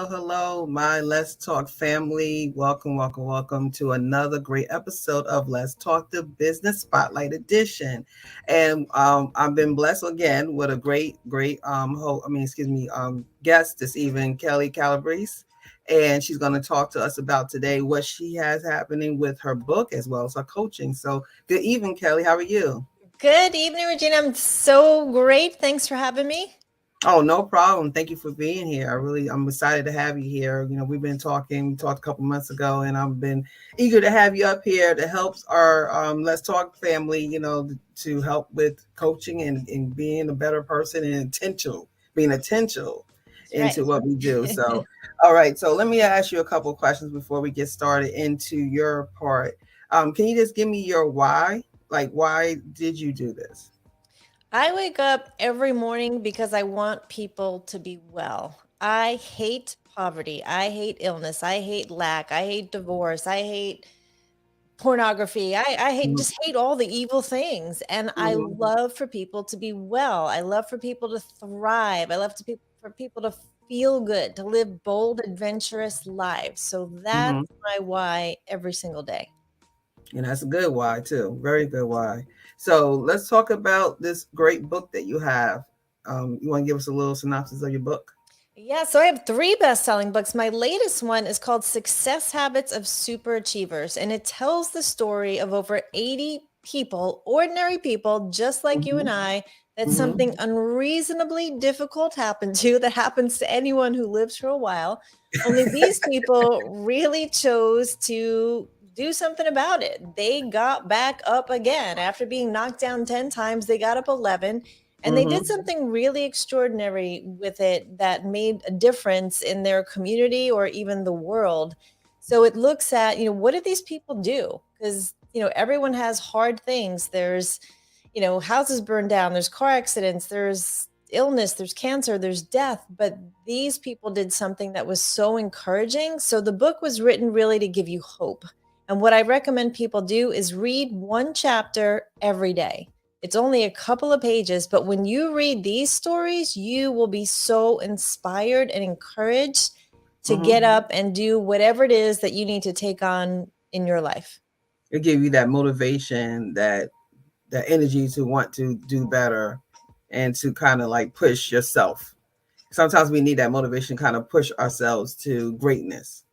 hello, my Let's Talk family. Welcome to another great episode of Let's Talk the Business Spotlight Edition. And I've been blessed again with a great guest this evening, Kelli Calabrese. And she's going to talk to us about today what she has happening with her book as well as her coaching. So, good evening, Kelli. How are you? Good evening, Regina. I'm so great. Thanks for having me. Oh, no problem. Thank you for being here. I'm excited to have you here. We've been talking, we talked a couple months ago, and I've been eager to have you up here to help our Let's Talk family, to help with coaching and being a better person and being intentional That's into right. what we do. So, all right. So let me ask you a couple of questions before we get started into your part. Can you just give me your why? Like, why did you do this? I wake up every morning because I want people to be well. I hate poverty. I hate illness. I hate lack. I hate divorce. I hate pornography. I hate Mhm. just hate all the evil things. And I Mhm. love for people to be well. I love for people to thrive. I love for people to feel good, to live bold, adventurous lives. So that's Mhm. my why every single day. And that's a good why too. Very good why. So let's talk about this great book that you have. You want to give us a little synopsis of your book? Yeah, so I have three best-selling books. My latest one is called Success Habits of Superachievers, and it tells the story of over 80 people, ordinary people just like you and Mm-hmm. I, that Mm-hmm. something unreasonably difficult happened to, that happens to anyone who lives for a while. Only these people really chose to do something about it. They got back up again. After being knocked down 10 times, they got up 11, and they did Mm-hmm. something really extraordinary with it that made a difference in their community or even the world. So it looks at, what did these people do? Because, everyone has hard things. There's, houses burned down, there's car accidents, there's illness, there's cancer, there's death. But these people did something that was so encouraging. So the book was written really to give you hope. And what I recommend people do is read one chapter every day. It's only a couple of pages, but when you read these stories, you will be so inspired and encouraged to get Mm-hmm. up and do whatever it is that you need to take on in your life. It give you that motivation, that energy to want to do better and to kind of like push yourself. Sometimes we need that motivation, kind of push ourselves to greatness.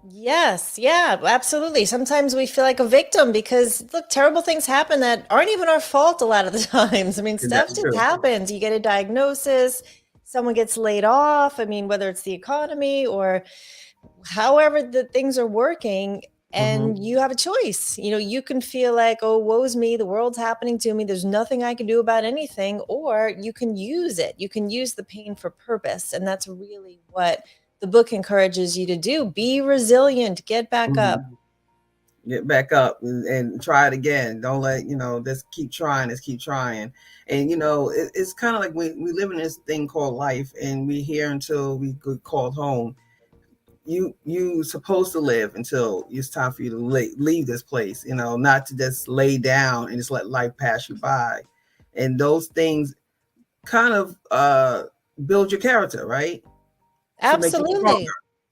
Yes, yeah, absolutely. Sometimes we feel like a victim because look, terrible things happen that aren't even our fault a lot of the times. I mean, stuff That's just true. happens. You get a diagnosis, someone gets laid off. I mean, whether it's the economy or however the things are working, Mm-hmm. and you have a choice. You can feel like, oh, woe's me, the world's happening to me, there's nothing I can do about anything, or you can use it. You can use the pain for purpose, and that's really what the book encourages you to do. Be resilient, get back up. Mm-hmm. Get back up and try it again. Don't let just keep trying. Just keep trying. And it's kind of like we live in this thing called life, and we here until we get called home. You supposed to live until it's time for you to leave this place. Not to just lay down and just let life pass you by. And those things kind of build your character, right? To make you stronger. Absolutely.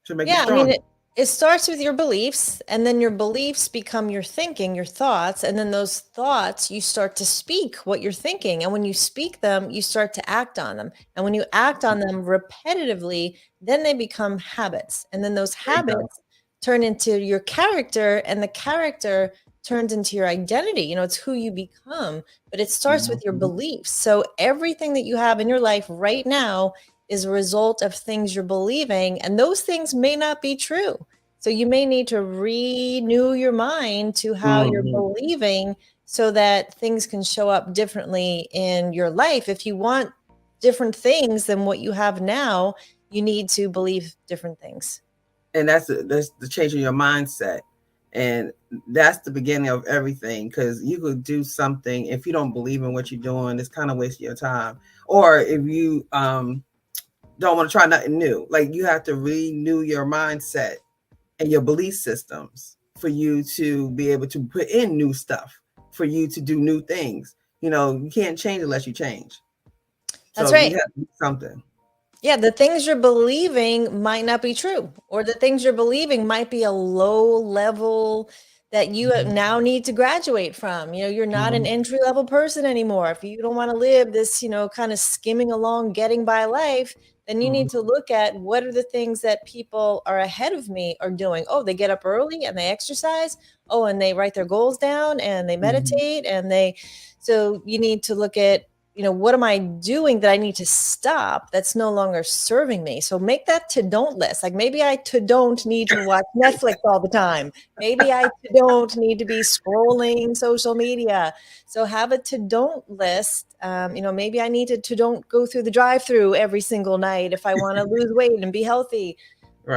To make you Yeah, I mean, stronger. it starts with your beliefs, and then your beliefs become your thinking, your thoughts, and then those thoughts, you start to speak what you're thinking. And when you speak them, you start to act on them. And when you act on them repetitively, then they become habits. And then those There you go. habits turn into your character, and the character turns into your identity. It's who you become, but it starts with your Mhm. beliefs. So everything that you have in your life right now is a result of things you're believing, and those things may not be true. So you may need to renew your mind to how you're Mhm. believing so that things can show up differently in your life. If you want different things than what you have now, you need to believe different things. And that's the change in your mindset, and that's the beginning of everything. Because you could do something if you don't believe in what you're doing, it's kind of wasting your time. Or if you don't want to try nothing new, like you have to renew your mindset and your belief systems for you to be able to put in new stuff, for you to do new things. You can't change unless you change. That's So you right. have to do something. Yeah, the things you're believing might not be true, or the things you're believing might be a low level that you Mhm. now need to graduate from. You're not an Mhm. entry level person anymore. If you don't want to live this, kind of skimming along, getting by life, then you need Mhm. to look at what are the things that people are ahead of me are doing. Oh, they get up early and they exercise. Oh, and they write their goals down and they Mhm. meditate so you need to look at what am I doing that I need to stop that's no longer serving me? So make that to don't list. Like maybe I to don't need to watch Netflix all the time. Maybe I to don't need to be scrolling social media. So have a to don't list. Maybe I need to don't go through the drive through every single night if I want to lose weight and be healthy.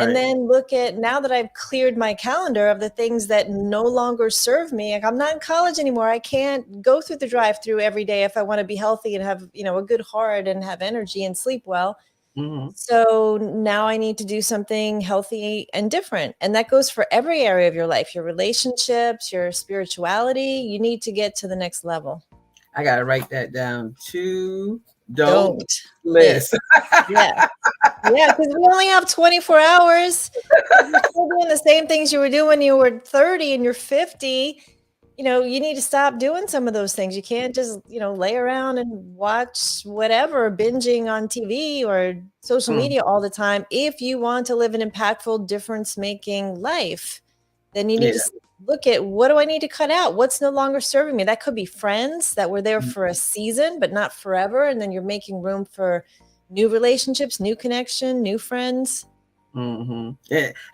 And Right. then look at now that I've cleared my calendar of the things that no longer serve me. Like I'm not in college anymore. I can't go through the drive-through every day if I want to be healthy and have, a good heart and have energy and sleep well. Mhm. So now I need to do something healthy and different. And that goes for every area of your life, your relationships, your spirituality. You need to get to the next level. I gotta write that down too. Don't Don't list. list. Yeah. Yeah, because we only have 24 hours. If you're still doing the same things you were doing when you were 30 and you're 50, you need to stop doing some of those things. You can't just, lay around and watch whatever, binging on TV or social Mm. media all the time. If you want to live an impactful, difference making life, then you need to Yeah. look at what do I need to cut out? What's no longer serving me? That could be friends that were there for a season, but not forever. And then you're making room for new relationships, new connection, new friends. Mhm.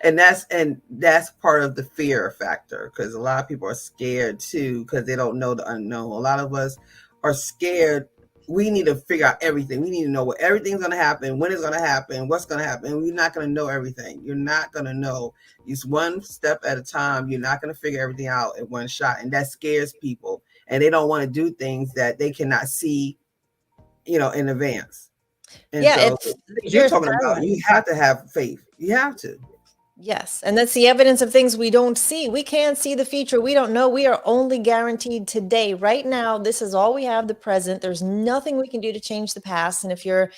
And that's part of the fear factor because a lot of people are scared too because they don't know the unknown. A lot of us are scared. We need to figure out everything. We need to know what everything's going to happen, when it's going to happen, what's going to happen. We're not going to know everything. You're not going to know. It's one step at a time. You're not going to figure everything out at one shot, and that scares people. And they don't want to do things that they cannot see, in advance. And Yeah, so it's the things you're fear talking about, you paralyzed. have to have faith. You have to. Yes, and that's the evidence of things we don't see. We can't see the future. We don't know. We are only guaranteed today. Right now, this is all we have, the present. There's nothing we can do to change the past. And if you're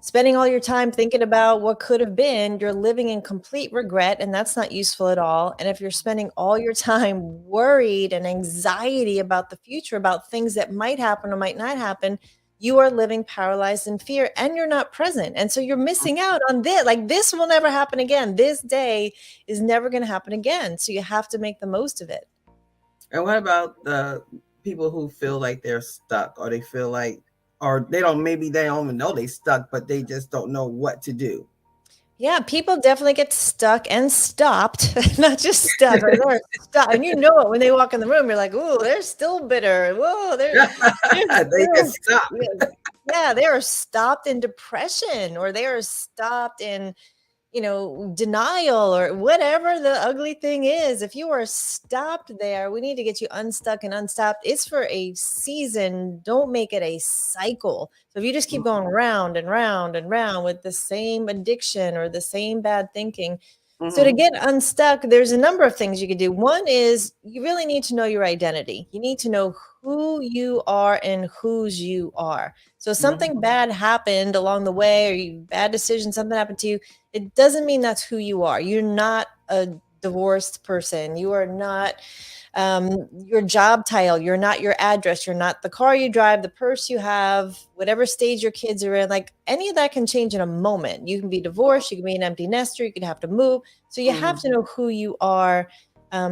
spending all your time thinking about what could have been, you're living in complete regret, and that's not useful at all. And if you're spending all your time worried and anxiety about the future, about things that might happen or might not happen, you are living paralyzed in fear and you're not present. And so you're missing out on this. Like this will never happen again. This day is never going to happen again. So you have to make the most of it. And what about the people who feel like they're stuck or they feel like, or they don't, maybe they don't even know they stuck, but they just don't know what to do? Yeah, people definitely get stuck and stopped, not just stuck. Like they're stuck, and you know it when they walk in the room. You're like, "Ooh, they're still bitter. Whoa, they're They still, just stop. yeah, yeah, they are stopped in depression, or they are stopped in denial or whatever the ugly thing is. If you are stopped there, we need to get you unstuck and unstopped. It's for a season. Don't make it a cycle. So if you just keep going round and round and round with the same addiction or the same bad thinking, so to Mm-hmm. get unstuck, there's a number of things you could do. One is you really need to know your identity. You need to know who you are and whose you are. So something Mm-hmm. bad happened along the way, or bad decision, something happened to you, it doesn't mean that's who you are. You're not a divorced person. You are not your job title. You're not your address. You're not the car you drive, the purse you have, whatever stage your kids are in. Like any of that can change in a moment. You can be divorced. You can be an empty nester. You can have to move. So you have to Mm-hmm. know who you are.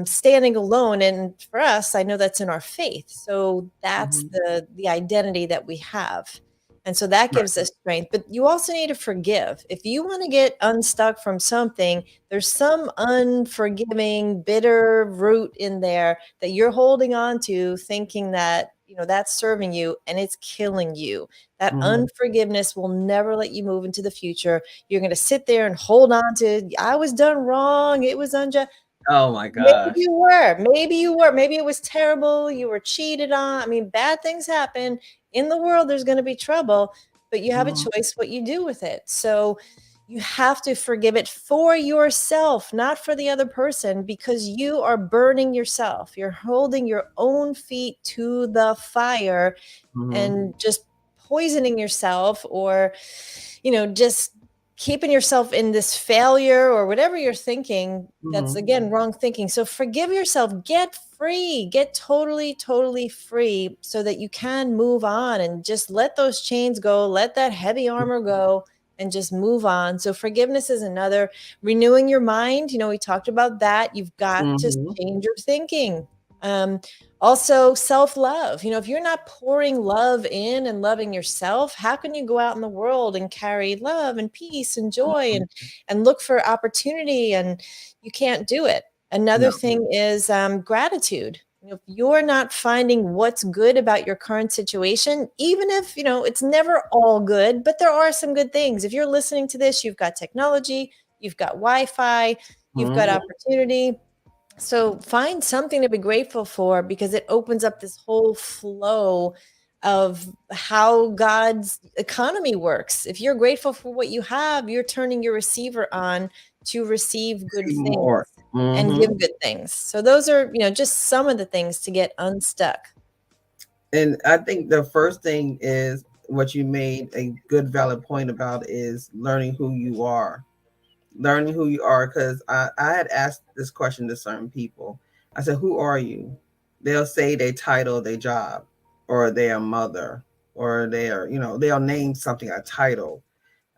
Standing alone, and for us, I know that's in our faith. So that's Mm-hmm. the identity that we have. And so that Right. gives us strength. But you also need to forgive. If you want to get unstuck from something, there's some unforgiving, bitter root in there that you're holding on to, thinking that, that's serving you and it's killing you. That Mm-hmm. unforgiveness will never let you move into the future. You're going to sit there and hold on to, I was done wrong. It was unjust. Oh my Maybe gosh. you were. Maybe you were. Maybe it was terrible. You were cheated on. I mean, bad things happen. In the world, there's going to be trouble, but you have a Mm-hmm. choice what you do with it. So you have to forgive it for yourself, not for the other person, because you are burning yourself. You're holding your own feet to the fire Mm-hmm. and just poisoning yourself or just keeping yourself in this failure or whatever you're thinking, that's Mhm. again wrong thinking. So forgive yourself, get free, get totally, totally free so that you can move on and just let those chains go, let that heavy armor go and just move on. So forgiveness is another. Renewing your mind, we talked about that. You've got to Mhm. change your thinking. Um, Also, self love. If you're not pouring love in and loving yourself, how can you go out in the world and carry love and peace and joy and look for opportunity? And you can't do it. Another No. thing is gratitude. If you're not finding what's good about your current situation, even if, it's never all good, but there are some good things. If you're listening to this, you've got technology, you've got Wi Fi, you've got Mhm. opportunity, so find something to be grateful for because it opens up this whole flow of how God's economy works. If you're grateful for what you have, you're turning your receiver on to receive good See things more. and give Mhm. good things. So those are, just some of the things to get unstuck. And I think the first thing is what you made a good valid point about is learning who you are. Learning who you are, because I had asked this question to certain people. I said, who are you? They'll say their title, their job, or their mother, or their, they'll name something, a title.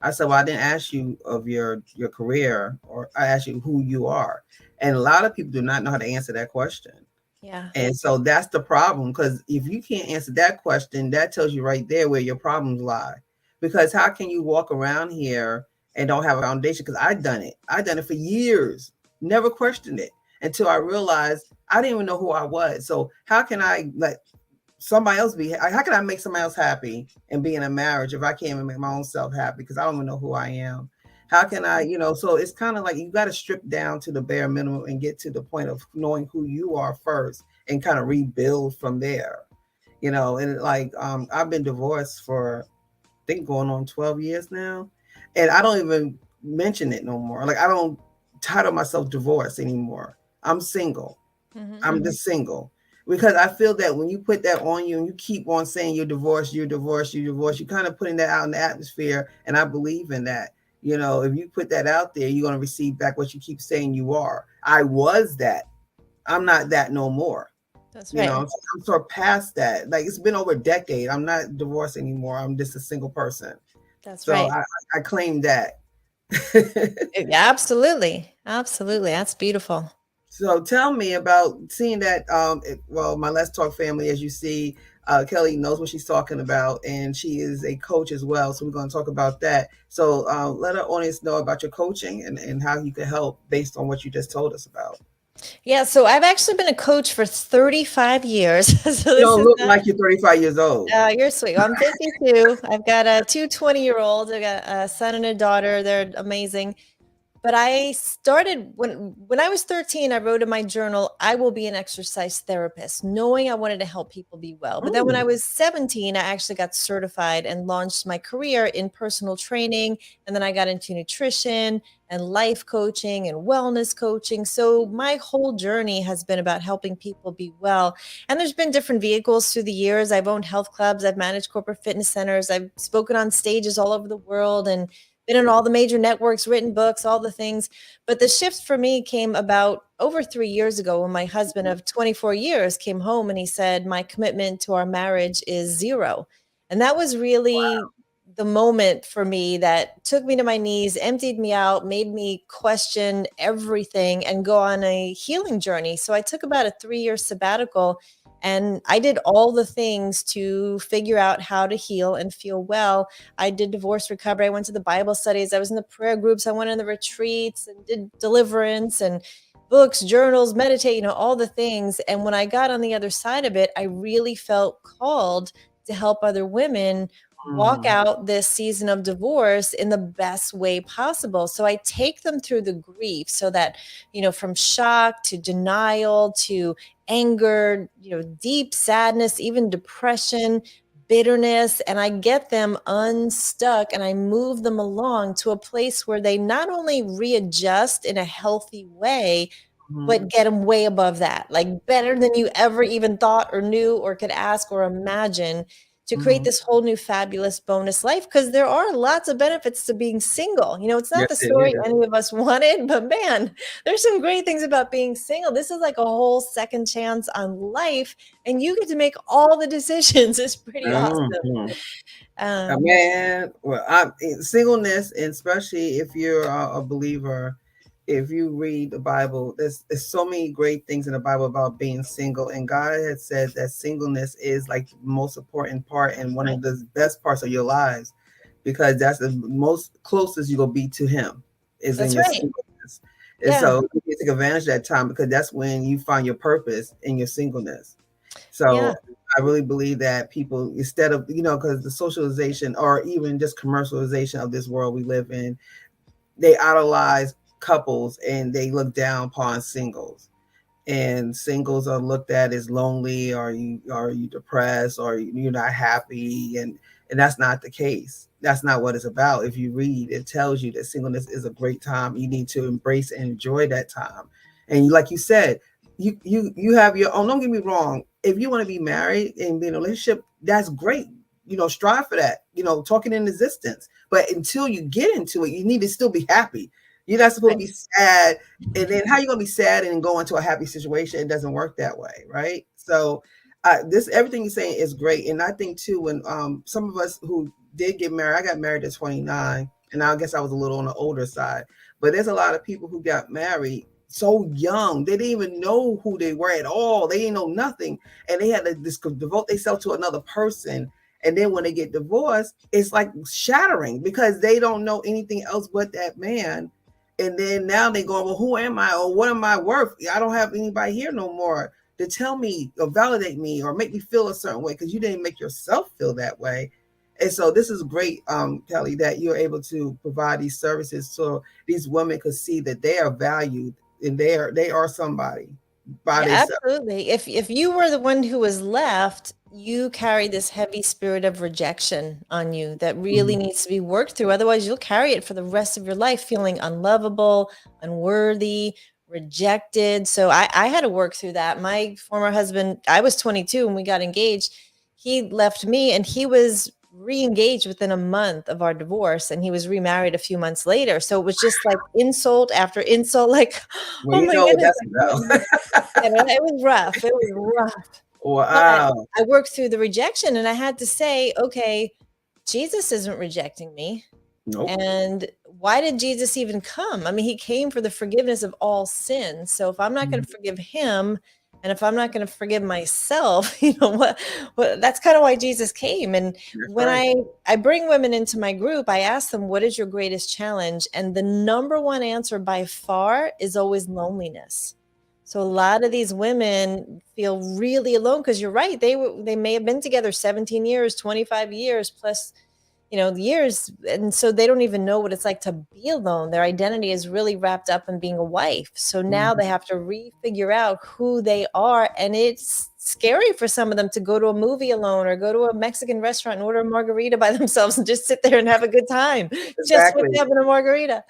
I said, well, I didn't ask you of your career, or I asked you who you are. And a lot of people do not know how to answer that question. Yeah. And so that's the problem, because if you can't answer that question, that tells you right there where your problems lie. Because how can you walk around here and don't have a foundation? Because I've done it. I've done it for years, never questioned it until I realized I didn't even know who I was. So how can I let somebody else be? How can I make somebody else happy and be in a marriage if I can't even make my own self happy because I don't even know who I am? How That's can I, so it's kind of like you got to strip down to the bare minimum and get to the point of knowing who you are first and kind of rebuild from there. And like I've been divorced for I think going on 12 years now, and I don't even mention it no more. Like I don't title myself divorced anymore. I'm single. hmm I'm just single. Because I feel that when you put that on you and you keep on saying you're divorced, you're divorced, you're divorced, you're kind of putting that out in the atmosphere. And I believe in that. If you put that out there, you're going to receive back what you keep saying you are. I was that. I'm not that no more. That's You know, right. I'm, I'm sort of past that. Like it's been over a decade. I'm not divorced anymore. I'm just a single person. That's So right. I claim that. Absolutely. Absolutely. That's beautiful. So tell me about seeing that. Well, my Let's Talk family, as you see, Kelly knows what she's talking about, and she is a coach as well. So we're going to talk about that. So let our audience know about your coaching and how you can help based on what you just told us about. Yeah, so I've actually been a coach for 35 years. So You this don't is look not. like you're 35 years old. You're sweet. I'm 52. I've got two 20-year-olds. I've got a son and a daughter. They're amazing. But I started when I was 13, I wrote in my journal, I will be an exercise therapist, knowing I wanted to help people be well. But then when I Mm, was 17, I actually got certified and launched my career in personal training. And then I got into nutrition and life coaching and wellness coaching. So my whole journey has been about helping people be well. And there's been different vehicles through the years. I've owned health clubs, I've managed corporate fitness centers, I've spoken on stages all over the world and been on all the major networks, written books, all the things. But the shift for me came about over 3 years ago when my husband of 24 years came home and he said, my commitment to our marriage is zero. And that was really the moment for me that took me to my knees, emptied me out, made me question everything and go on a healing journey. So I took about a 3 year sabbatical and I did all the things to figure out how to heal and feel well. I did divorce recovery. I went to the Bible studies. I was in the prayer groups. I went in the retreats and did deliverance and books, journals, meditate, all the things. And when I got on the other side of it, I really felt called to help other women walk mm, out this season of divorce in the best way possible. So I take them through the grief so that, from shock to denial to anger, deep sadness, even depression, bitterness, and I get them unstuck and I move them along to a place where they not only readjust in a healthy way, mm. but get them way above that, like better than you ever even thought or knew or could ask or imagine. to create Hmm. this whole new fabulous bonus life, because there are lots of benefits to being single. It's not Yes, the it story is. any of us wanted, but man, there's some great things about being single. This is like a whole second chance on life, and you get to make all the decisions. It's pretty awesome. Hmm. Um, Man, well, singleness, and especially if you're a believer, if you read the Bible, there's so many great things in the Bible about being single, and God has said that singleness is like the most important part and one of the best parts of your lives, because that's the most closest you will be to Him is in that's your right. singleness, and Yeah. so you can take advantage of that time because that's when you find your purpose in your singleness. Yeah. So I really believe that people, instead of, because the socialization or even just commercialization of this world we live in, they idolize couples and they look down upon singles. And singles are looked at as lonely, or you depressed, or you're not happy, and that's not the case. That's not what it's about. If you read, it tells you that singleness is a great time. You need to embrace and enjoy that time. And like you said, you have your own. Don't get me wrong. If you want to be married and be in a relationship, that's great. Strive for that. Talking in existence. But until you get into it, you need to still be happy. You're not supposed to Right. be sad, and then how you gonna be sad and go into a happy situation? It doesn't work that way, right? So this everything you're saying is great, and I think too, when some of us who did get married, I got married at 29, and I guess I was a little on the older side, but there's a lot of people who got married so young, they didn't even know who they were at all. They didn't know nothing, and they had to devote themselves to another person. And then when they get divorced, it's like shattering because they don't know anything else but that man. And then now they go, well, who am I, or what am I worth? I don't have anybody here no more to tell me or validate me or make me feel a certain way, because you didn't make yourself feel that way. And so this is great, Kelly, that you're able to provide these services so these women could see that they are valued and they are somebody by Yeah, themselves. absolutely. If you were the one who was left, you carry this heavy spirit of rejection on you that really Mhm. needs to be worked through. Otherwise, you'll carry it for the rest of your life, feeling unlovable, unworthy, rejected. So I had to work through that. My former husband, I was 22 when we got engaged. He left me and he was re-engaged within a month of our divorce, and he was remarried a few months later. So it was just like insult after insult, like, Well, oh you my know what goodness, that's yeah, about. it was rough. It was rough. But Wow. I worked through the rejection and I had to say, okay, Jesus isn't rejecting me. Nope. And why did Jesus even come? I mean, he came for the forgiveness of all sins. So if I'm not going Mhm. to forgive him, and if I'm not going to forgive myself, what that's kind of why Jesus came. And That's when right. I bring women into my group, I ask them, what is your greatest challenge? And the number one answer by far is always loneliness. So a lot of these women feel really alone, because you're right. They may have been together 17 years, 25 years plus, years. And so they don't even know what it's like to be alone. Their identity is really wrapped up in being a wife. So now Mhm. they have to refigure out who they are. And it's scary for some of them to go to a movie alone or go to a Mexican restaurant and order a margarita by themselves and just sit there and have a good time just with Exactly. having a margarita.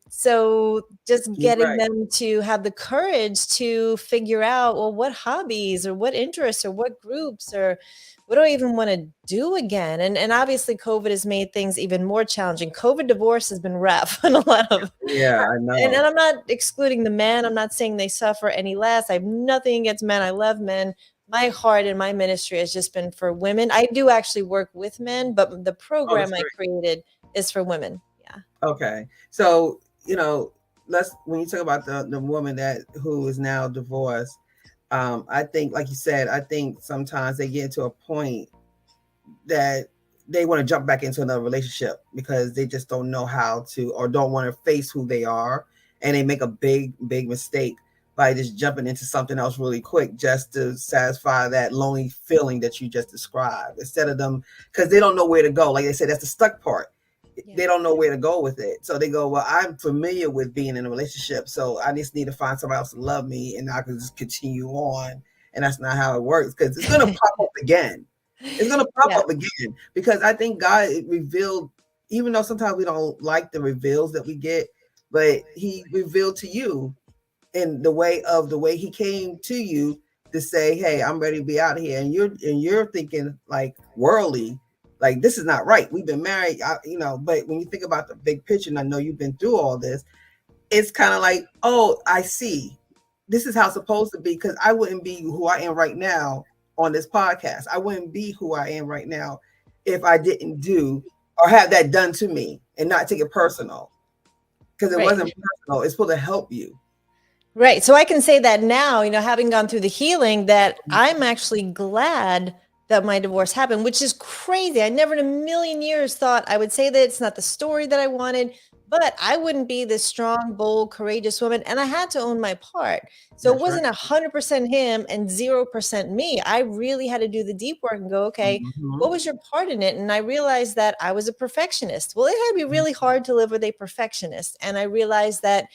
So just You're getting right. them to have the courage to figure out, well, what hobbies or what interests or what groups or what do I even want to do again? And obviously COVID has made things even more challenging. COVID divorce has been rough on a lot of, Yeah, I and know. I'm not excluding the men. I'm not saying they suffer any less. I have nothing against men. I love men. My heart and my ministry has just been for women. I do actually work with men, but the Oh, that's program I great. created is for women. Yeah. Okay. So, let's when you talk about the woman that who is now divorced, I think, like you said, I think sometimes they get to a point that they want to jump back into another relationship because they just don't know how to, or don't want to face who they are, and they make a big mistake by just jumping into something else really quick just to satisfy that lonely feeling that you just described, instead of them, because they don't know where to go. Like they said, that's the stuck part. Yeah. They don't know where to go with it, so they go, well, I'm familiar with being in a relationship, so I just need to find somebody else to love me and I can just continue on. And that's not how it works, because it's going to pop up again. It's going to pop Yeah. up again, because I think God revealed, even though sometimes we don't like the reveals that we get, but He revealed to you in the way He came to you to say, hey, I'm ready to be out of here. And you're thinking like worldly, like this is not right. We've been married, but when you think about the big picture, and I know you've been through all this, it's kind of like, oh, I see. This is how it's supposed to be, because I wouldn't be who I am right now on this podcast. I wouldn't be who I am right now if I didn't do or have that done to me and not take it personal, because it Right. wasn't personal. It's supposed to help you. Right. So I can say that now, having gone through the healing, that I'm actually glad that my divorce happened, which is crazy. I never in a million years thought I would say that. It's not the story that I wanted, but I wouldn't be this strong, bold, courageous woman. And I had to own my part. So it That's right. wasn't 100% him and 0% me. I really had to do the deep work and go, okay, Mm-hmm. what was your part in it? And I realized that I was a perfectionist. Well, it had to be really hard to live with a perfectionist. And I realized that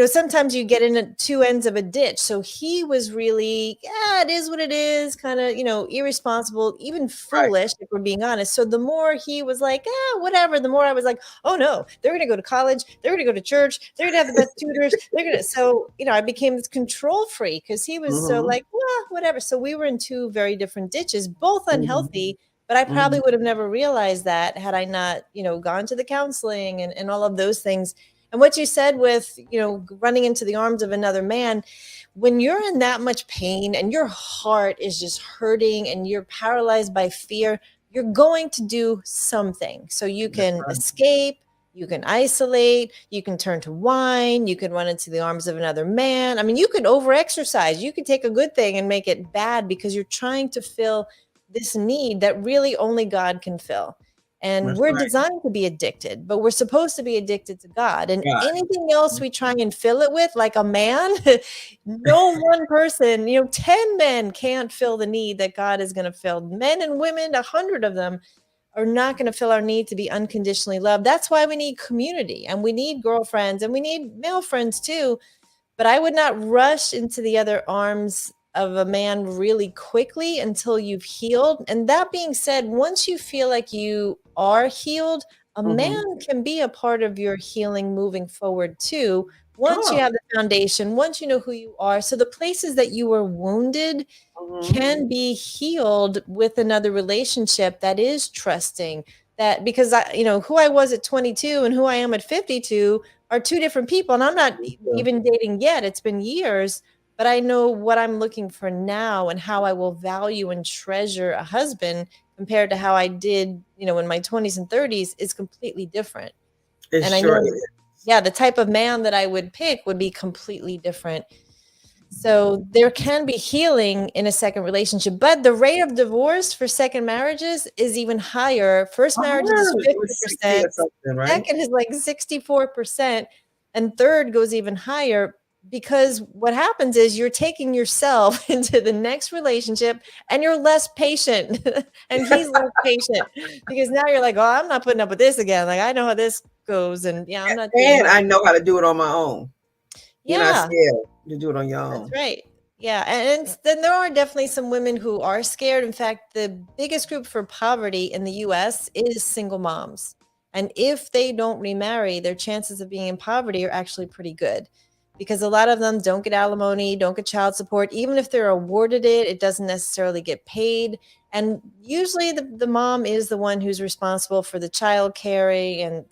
sometimes you get in two ends of a ditch. So he was really, yeah, it is what it is, kind of, irresponsible, even Right. foolish, if we're being honest. So the more he was like, whatever, the more I was like, oh no, they're going to go to college, they're going to go to church, they're going to have the best tutors, they're going to. So, I became this control freak because he was so Mm-hmm. like, whatever. So we were in two very different ditches, both Mm-hmm. unhealthy. But I Mm-hmm. probably would have never realized that had I not, gone to the counseling and all of those things. And what you said with, running into the arms of another man, when you're in that much pain and your heart is just hurting and you're paralyzed by fear, you're going to do something. So you That's can right. escape, you can isolate, you can turn to wine, you can run into the arms of another man. I mean, you could overexercise, you could take a good thing and make it bad because you're trying to fill this need that really only God can fill. And That's we're right. designed to be addicted, but we're supposed to be addicted to God. And God. anything else we try and fill it with, like a man, no one person, 10 men can't fill the need that God is going to fill. Men and women, 100 of them, are not going to fill our need to be unconditionally loved. That's why we need community and we need girlfriends and we need male friends too. But I would not rush into the other arms of a man really quickly until you've healed. And that being said, once you feel like you are healed, a Mm-hmm. man can be a part of your healing moving forward too. Once you Oh. have the foundation, once you know who you are. So the places that you were wounded Mm-hmm. can be healed with another relationship that is trusting, that because who I was at 22 and who I am at 52 are two different people. And I'm not even dating yet. It's been years, but I know what I'm looking for now and how I will value and treasure a husband compared to how I did, in my 20s and 30s is completely different. It And I sure know, is. yeah, the type of man that I would pick would be completely different. So there can be healing in a second relationship, but the rate of divorce for second marriages is even higher. First I marriages is heard it was 60 50%, or something, right? second is like 64%, and third goes even higher because what happens is you're taking yourself into the next relationship and you're less patient and he's less patient because now you're like, oh, I'm not putting up with this again. Like I know how this goes and yeah, I'm not doing And this. I know how to do it on my own. You're not Yeah. scared to do it on your That's own. right. Yeah, and then there are definitely some women who are scared. In fact, the biggest group for poverty in the US is single moms. And if they don't remarry, their chances of being in poverty are actually pretty good because a lot of them don't get alimony, don't get child support. Even if they're awarded it, it doesn't necessarily get paid. And usually the mom is the one who's responsible for the child caring and,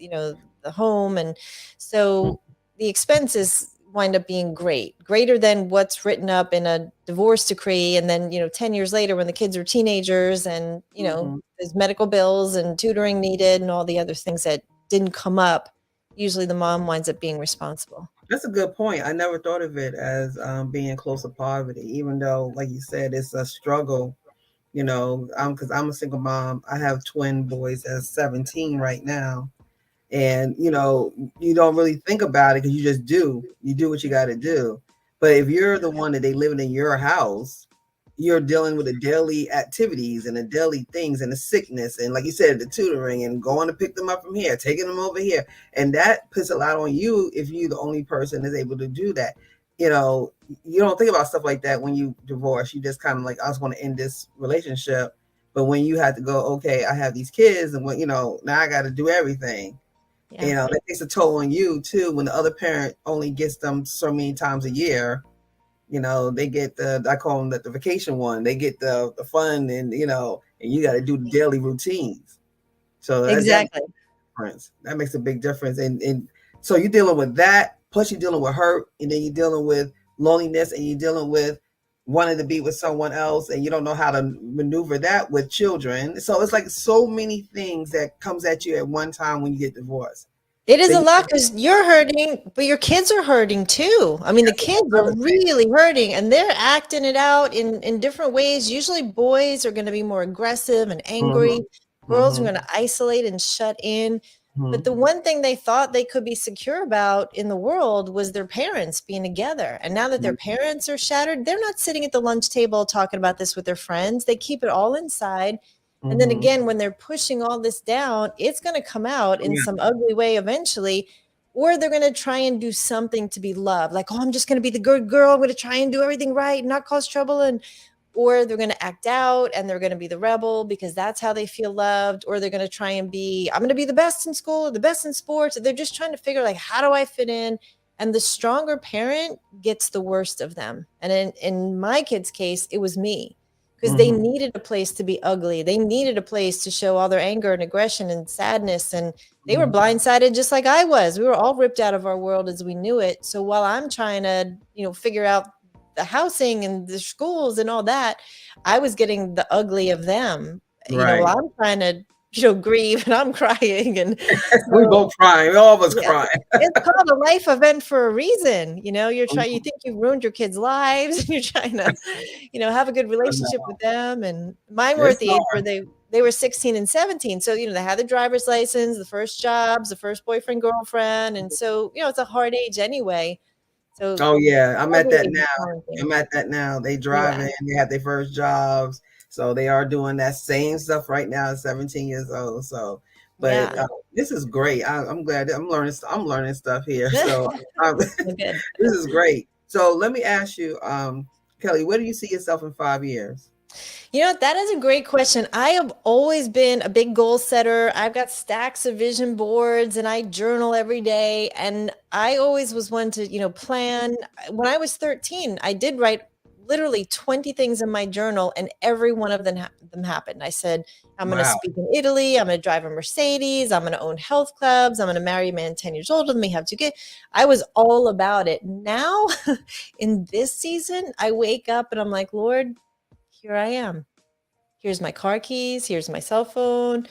the home. And so the expenses wind up being greater than what's written up in a divorce decree. And then, 10 years later, when the kids are teenagers and, Mm-hmm. there's medical bills and tutoring needed and all the other things that didn't come up, usually the mom winds up being responsible. That's a good point. I never thought of it as being close to poverty, even though, like you said, it's a struggle. Because I'm a single mom. I have twin boys at 17 right now, and you don't really think about it because you just do. You do what you got to do. But if you're the one that they living in your house, you're dealing with the daily activities and the daily things and the sickness and, like you said, the tutoring and going to pick them up from here, taking them over here, and that puts a lot on you if you're the only person that's able to do that. You know, you don't think about stuff like that when you divorce. You just kind of like, I just want to end this relationship. But when you have to go, okay, I have these kids, and now I got to do everything. Yeah. That takes a toll on you too when the other parent only gets them so many times a year. They get I call them the vacation one. They get the fun, and and you got to do the daily routines. So that Exactly. difference. That makes a big difference. And so you're dealing with that, plus you're dealing with hurt, and then you're dealing with loneliness, and you're dealing with wanting to be with someone else, and you don't know how to maneuver that with children. So it's like so many things that comes at you at one time when you get divorced. It is Then a you lot because you're hurting, but your kids are hurting too. I mean, the kids are another thing. really hurting and they're acting it out in different ways. Usually, boys are going to be more aggressive and Mm-hmm. angry. Girls are Mm-hmm. going to isolate and shut in. But Mm-hmm. the one thing they thought they could be secure about in the world was their parents being together. And now that their parents are shattered, they're not sitting at the lunch table talking about this with their friends. They keep it all inside. And then Mm-hmm. again, when they're pushing all this down, it's going to come out in Yeah. some ugly way eventually. Or they're going to try and do something to be loved. Like, oh, I'm just going to be the good girl. I'm going to try and do everything right and not cause trouble. And or they're going to act out and they're going to be the rebel because that's how they feel loved, or they're going to try and be, I'm going to be the best in school or the best in sports. They're just trying to figure like, how do I fit in? And the stronger parent gets the worst of them. And in my kid's case, it was me, because they Mm-hmm. needed a place to be ugly. They needed a place to show all their anger and aggression and sadness. And they were Mm-hmm. blindsided just like I was. We were all ripped out of our world as we knew it. So while I'm trying to, figure out the housing and the schools and all that, I was getting the ugly of them. Right. While I'm trying to, grieve and I'm crying. And We so, both crying. All of us yeah, crying. it's called a life event for a reason. You Mhm. think you've ruined your kids' lives and you're trying to, have a good I relationship know. with them. And mine were It's at the age where hard. they were 16 and 17. So, they had the driver's license, the first jobs, the first boyfriend, girlfriend. And so, it's a hard age anyway. So Oh yeah, I'm at every that age is now. challenging. I'm at that now. They Yeah. driving. They have their first jobs, so they are doing that same stuff right now at 17 years old. So, but Yeah. this is great. I'm glad that I'm learning. I'm learning stuff here. So this Well, good. is great. So let me ask you, Kelly, where do you see yourself in 5 years? That is a great question. I have always been a big goal setter. I've got stacks of vision boards and I journal every day. And I always was one to, plan. When I was 13, I did write literally 20 things in my journal, and every one of them happened. I said, I'm going to Wow. speak in Italy. I'm going to drive a Mercedes. I'm going to own health clubs. I'm going to marry a man 10 years older than me, have two kids. I was all about it. Now, in this season, I wake up and I'm like, Lord, here I am. Here's my car keys. Here's my cell phone.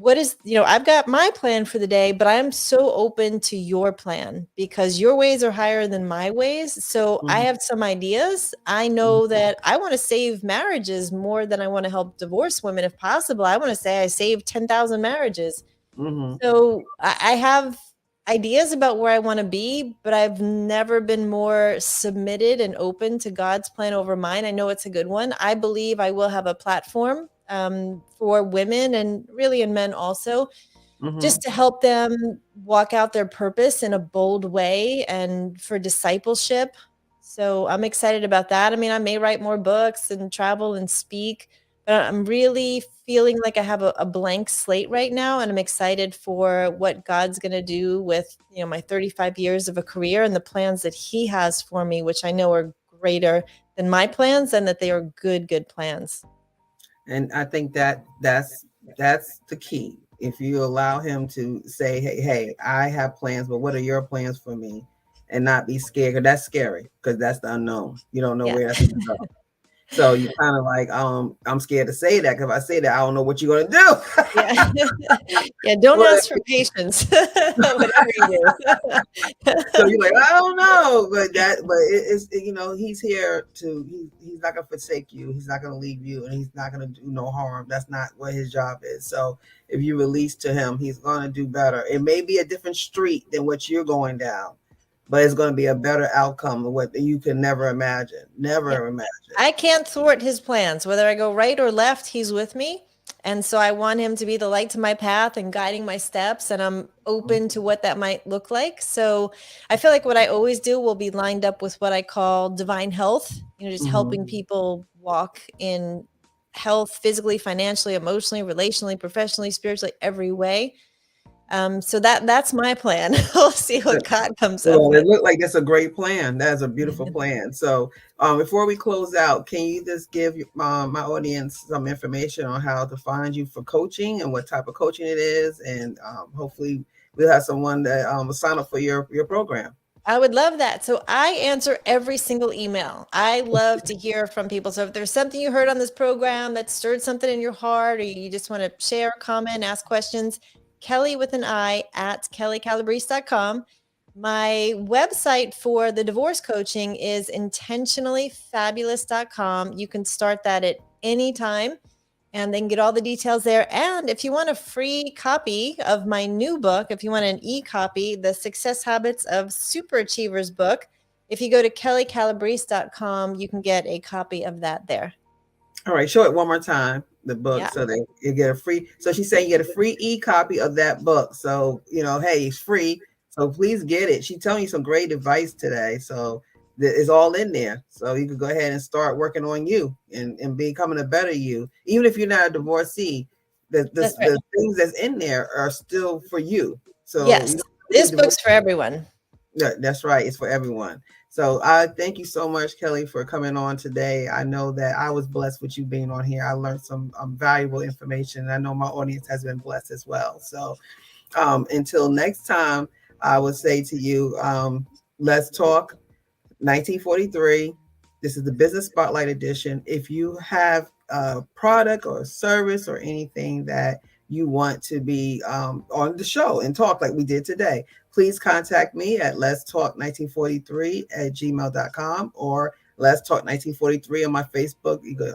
I've got my plan for the day, but I'm so open to your plan because your ways are higher than my ways. So I Mhm. have some ideas. I know that I want to save marriages more than I want to help divorce women if possible. I want to say I saved 10,000 marriages. Mhm. So I have ideas about where I want to be, but I've never been more submitted and open to God's plan over mine. I know it's a good one. I believe I will have a platform for women and really in men also, just Mhm. to help them walk out their purpose in a bold way and for discipleship. So I'm excited about that. I mean, I may write more books and travel and speak, but I'm really feeling like I have a blank slate right now. And I'm excited for what God's going to do with, my 35 years of a career and the plans that he has for me, which I know are greater than my plans and that they are good, good plans. And I think that's the key. If you allow him to say, hey, I have plans, but what are your plans for me? And not be scared, because that's scary, because that's the unknown. You don't know Yeah. where that's going to go. So you kind of like, I'm scared to say that, because if I say that, I don't know what you're going to do. Yeah. Yeah, don't But ask for patience, whatever you do. so you're like, I don't know, but he's here to, he's not gonna forsake you, he's not gonna leave you, and he's not gonna do no harm. That's not what his job is. So if you release to him, he's gonna do better. It may be a different street than what you're going down, but it's gonna be a better outcome of what you can never imagine, Yeah. never imagine. I can't thwart his plans. Whether I go right or left, he's with me. And so I want him to be the light to my path and guiding my steps. And I'm open to what that might look like. So I feel like what I always do will be lined up with what I call divine health, just Mm-hmm. helping people walk in health physically, financially, emotionally, relationally, professionally, spiritually, every way. So that's my plan. We'll see what God comes up Well, with. it looked like that's a great plan. That's a beautiful plan. So, before we close out, can you just give my audience some information on how to find you for coaching and what type of coaching it is, and hopefully we'll have someone that will sign up for your program. I would love that. So I answer every single email. I love to hear from people. So if there's something you heard on this program that stirred something in your heart, or you just want to share, comment, ask questions, Kelly with an I at kellycalabrese.com. My website for the divorce coaching is intentionallyfabulous.com. You can start that at any time and then get all the details there. And if you want a free copy of my new book, if you want an e-copy, The Success Habits of Superachievers book, if you go to kellycalabrese.com, you can get a copy of that there. All right, show it one more time, the book, Yeah, so that you get a free. So she's saying you get a free e-copy of that book. So, hey, it's free. So please get it. She's telling you some great advice today. So it's all in there. So you can go ahead and start working on you and becoming a better you. Even if you're not a divorcee, that's right. the things that's in there are still for you. So Yes, you don't have to be this divorced. book's for everyone. Yeah, that's right. It's for everyone. So I thank you so much, Kelly, for coming on today. I know that I was blessed with you being on here. I learned some valuable information. I know my audience has been blessed as well. So until next time, I would say to you, let's talk 1943. This is the Business Spotlight Edition. If you have a product or a service or anything that you want to be on the show and talk like we did today, please contact me at let's talk 1943 at gmail.com or let's talk 1943 on my Facebook. You could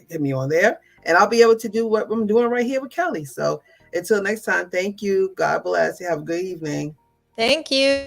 hit me on there and I'll be able to do what I'm doing right here with Kelly. So until next time, thank you. God bless. You have a good evening. Thank you.